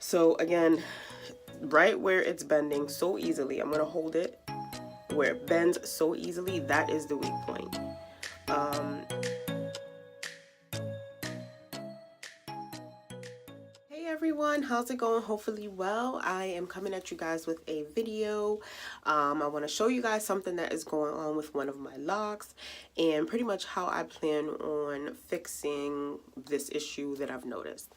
So again, right where it's bending so easily, I'm going to hold it where it bends so easily. That is the weak point. Hey everyone, how's it going? Hopefully well. I am coming at you guys with a video. I want to show you guys something that is going on with one of my locks and pretty much how I plan on fixing this issue that I've noticed.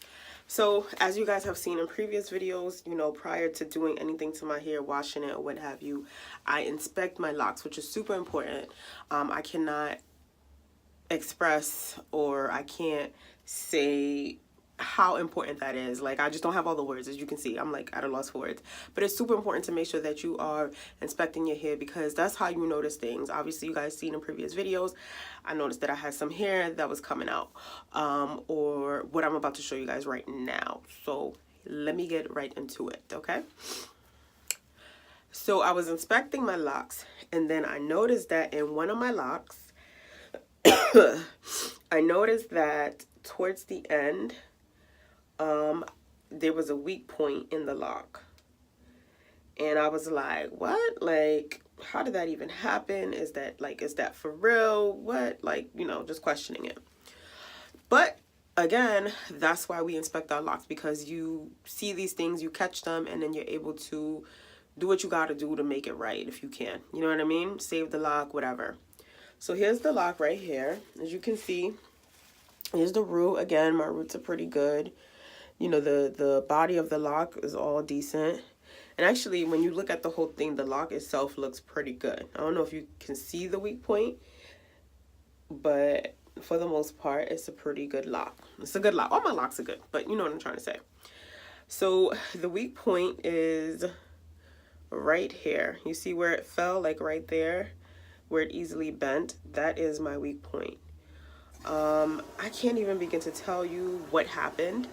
So as you guys have seen in previous videos, you know, prior to doing anything to my hair, washing it or what have you, I inspect my locks, which is super important. I cannot express or I can't say how important that is. Like, I just don't have all the words. As you can see, I'm like at a loss for words, but it's super important to make sure that you are inspecting your hair, because that's how you notice things. Obviously, you guys seen in previous videos, I noticed that I had some hair that was coming out, or what I'm about to show you guys right now. So let me get right into it. Okay, so I was inspecting my locks, and then I noticed that in one of my locks I noticed that towards the end there was a weak point in the lock, and I was like, what? Like, how did that even happen? Is that for real? What? Like, you know, just questioning it. But again, that's why we inspect our locks, because you see these things, you catch them, and then you're able to do what you got to do to make it right if you can. You know what I mean? Save the lock, whatever. So here's the lock right here. As you can see, here's the root. Again, my roots are pretty good. You know, the body of the lock is all decent. And actually, when you look at the whole thing, the lock itself looks pretty good. I don't know if you can see the weak point, but for the most part, it's a pretty good lock. It's a good lock. All my locks are good, but you know what I'm trying to say. So the weak point is right here. You see where it fell, like right there, where it easily bent? That is my weak point. I can't even begin to tell you what happened.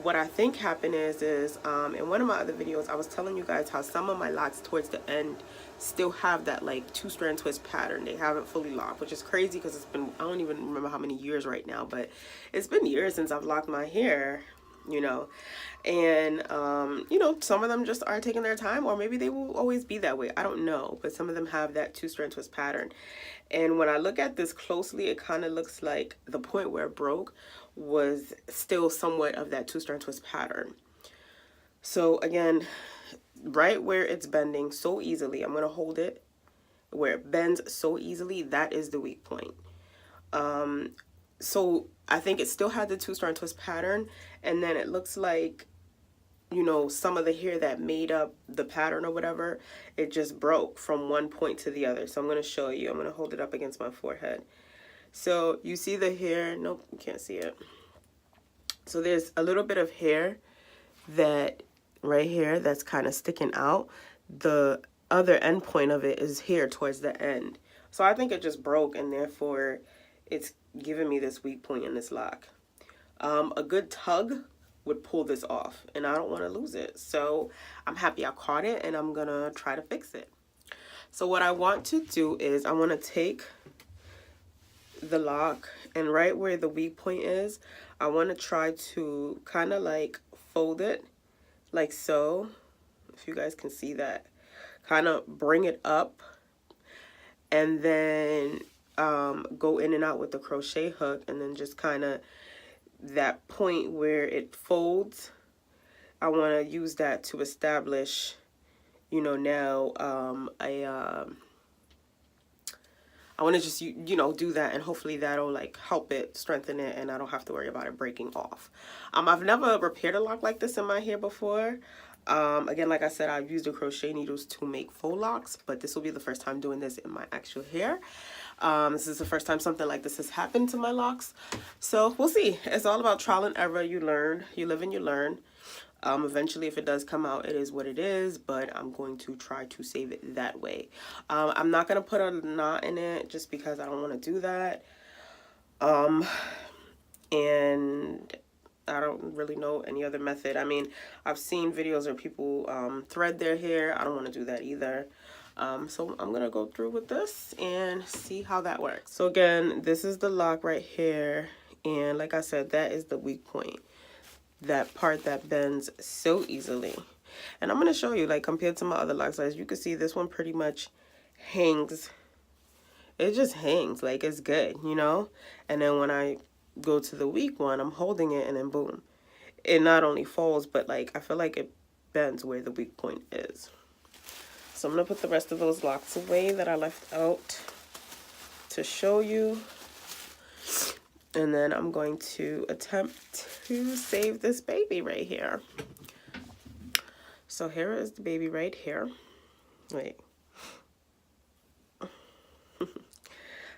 What I think happened is in one of my other videos, I was telling you guys how some of my locks towards the end still have that like 2-strand twist pattern. They haven't fully locked, which is crazy because it's been, I don't even remember how many years right now, but it's been years since I've locked my hair, you know. And you know, some of them just are taking their time, or maybe they will always be that way. I don't know, but some of them have that 2-strand twist pattern. And when I look at this closely, it kind of looks like the point where it broke was still somewhat of that 2-strand twist pattern. So again, right where it's bending so easily, I'm going to hold it where it bends so easily. That is the weak point. So I think it still had the 2-strand twist pattern, and then it looks like, you know, some of the hair that made up the pattern or whatever, it just broke from one point to the other. So I'm going to show you. I'm going to hold it up against my forehead. So you see the hair? Nope, you can't see it. So there's a little bit of hair that right here that's kind of sticking out. The other end point of it is here towards the end. So I think it just broke, and therefore it's giving me this weak point in this lock. A good tug would pull this off, and I don't want to lose it. So I'm happy I caught it, and I'm gonna try to fix it. So what I want to do is I want to take the lock, and right where the weak point is, I want to try to kind of like fold it like so, if you guys can see that. Kind of bring it up, and then go in and out with the crochet hook, and then just kind of that point where it folds, I want to use that to establish, you know, now I want to just, you know, do that, and hopefully that'll like help it, strengthen it, and I don't have to worry about it breaking off. I've never repaired a lock like this in my hair before. Again, like I said, I've used the crochet needles to make faux locks, but this will be the first time doing this in my actual hair. This is the first time something like this has happened to my locks. So we'll see. It's all about trial and error. You learn, you live and you learn. Eventually, if it does come out, it is what it is, but I'm going to try to save it that way. I'm not going to put a knot in it just because I don't want to do that. And I don't really know any other method. I mean, I've seen videos where people thread their hair. I don't want to do that either. So I'm going to go through with this and see how that works. So again, this is the lock right here. And like I said, that is the weak point. that part that bends so easily. And I'm going to show you, like, compared to my other locks, as you can see, this one pretty much hangs. It just hangs, like, it's good, you know? And then when I go to the weak one, I'm holding it, and then boom. It not only folds, but, like, I feel like it bends where the weak point is. So I'm going to put the rest of those locks away that I left out to show you. And then I'm going to attempt to save this baby right here. So here is the baby right here. Wait.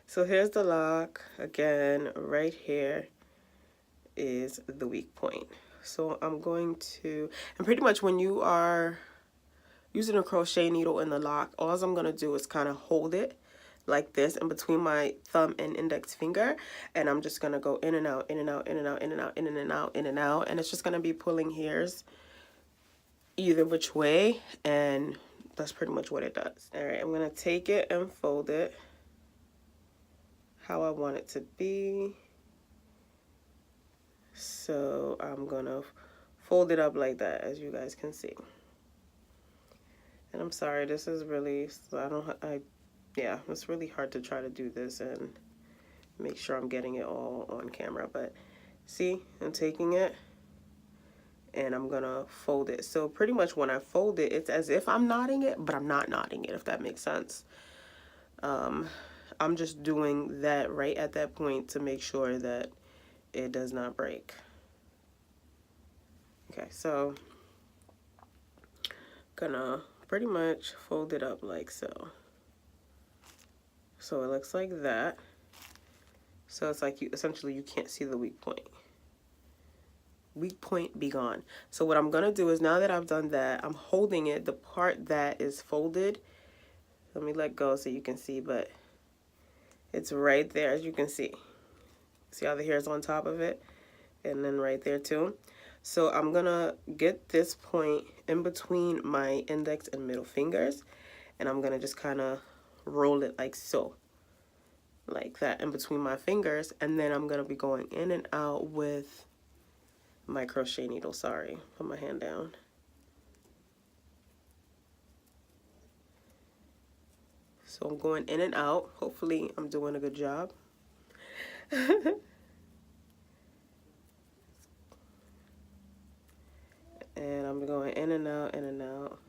So here's the lock. Again, right here is the weak point. So I'm going to, and pretty much when you are using a crochet needle in the lock, all I'm going to do is kind of hold it like this in between my thumb and index finger, and I'm just going to go in and out, in and out, in and out, in and out, in and out, in and out, and it's just going to be pulling hairs either which way, and that's pretty much what it does. All right, I'm going to take it and fold it how I want it to be. So I'm going to fold it up like that, as you guys can see. And I'm sorry, this is really, yeah, it's really hard to try to do this and make sure I'm getting it all on camera. But see, I'm taking it and I'm gonna fold it. So pretty much when I fold it, it's as if I'm knotting it, but I'm not knotting it, if that makes sense. I'm just doing that right at that point to make sure that it does not break. Okay, so gonna pretty much fold it up like so. So it looks like that. So it's like essentially you can't see the weak point. Weak point be gone. So what I'm gonna do is, now that I've done that, I'm holding it, the part that is folded. Let me let go so you can see, but it's right there, as you can see. See how the hair is on top of it? And then right there too. So I'm gonna get this point in between my index and middle fingers, and I'm gonna just kind of roll it like so. Like that in between my fingers, and then I'm gonna be going in and out with my crochet needle. Sorry, put my hand down. So I'm going in and out. Hopefully I'm doing a good job. And I'm going in and out, in and out,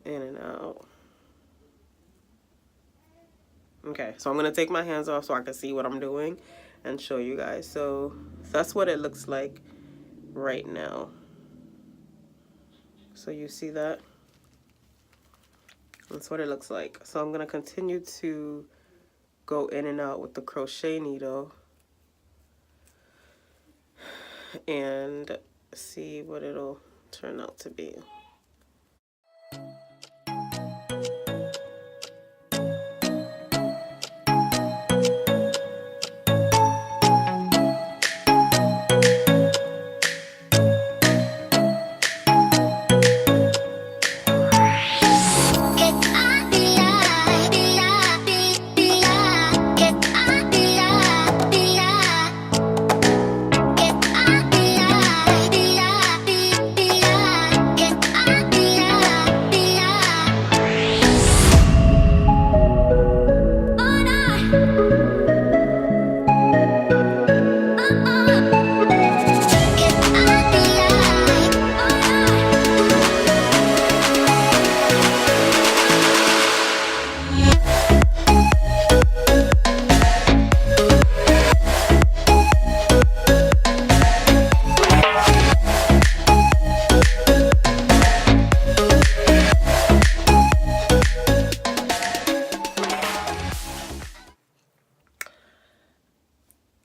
in and out. Okay, so I'm gonna take my hands off so I can see what I'm doing and show you guys. So that's what it looks like right now. So you see that? That's what it looks like. So I'm gonna continue to go in and out with the crochet needle and see what it'll turn out to be.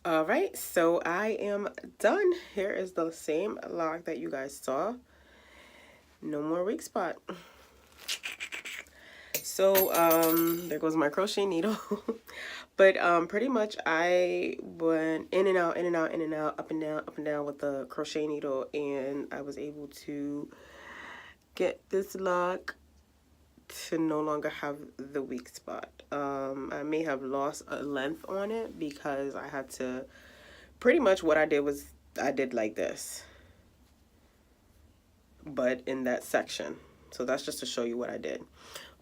Alright, so I am done. Here is the same lock that you guys saw. No more weak spot. So there goes my crochet needle. But pretty much I went in and out, in and out, in and out, up and down with the crochet needle, and I was able to get this lock to no longer have the weak spot. I may have lost a length on it because I had to pretty much what I did was I did like this, but in that section. So that's just to show you what I did.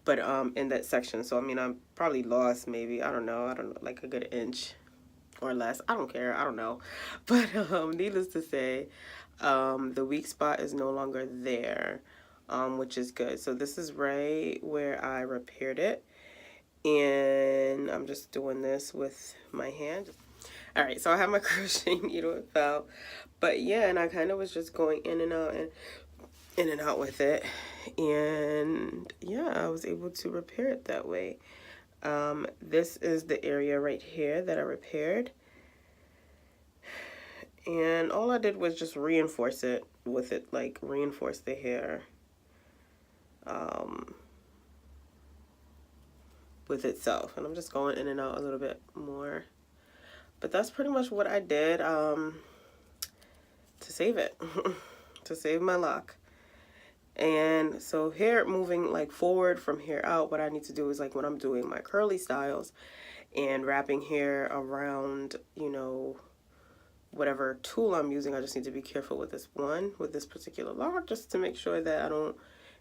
But in that section, so I mean, I probably lost maybe, I don't know, like a good inch or less. I don't care, I don't know. But needless to say, the weak spot is no longer there, which is good. So this is right where I repaired it. And I'm just doing this with my hand. All right, so I have my crochet needle, it fell. But yeah, and I kind of was just going in and out and in and out with it. And yeah, I was able to repair it that way. This is the area right here that I repaired. And all I did was just reinforce it with it, like reinforce the hair with itself. And I'm just going in and out a little bit more. But that's pretty much what I did to save it, to save my loc. And so here, moving like forward from here out, what I need to do is like when I'm doing my curly styles and wrapping hair around, you know, whatever tool I'm using, I just need to be careful with this one, with this particular loc, just to make sure that I don't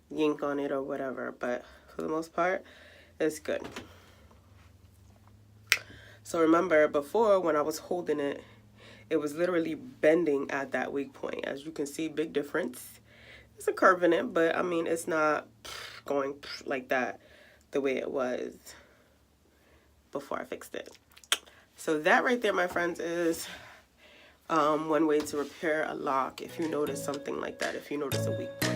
yank on it or whatever. But for the most part, it's good. So remember, before when I was holding it, it was literally bending at that weak point. As you can see, big difference. It's a curve in it, but I mean, it's not going like that the way it was before I fixed it. So that right there, my friends, is one way to repair a loc if you notice something like that, if you notice a weak point.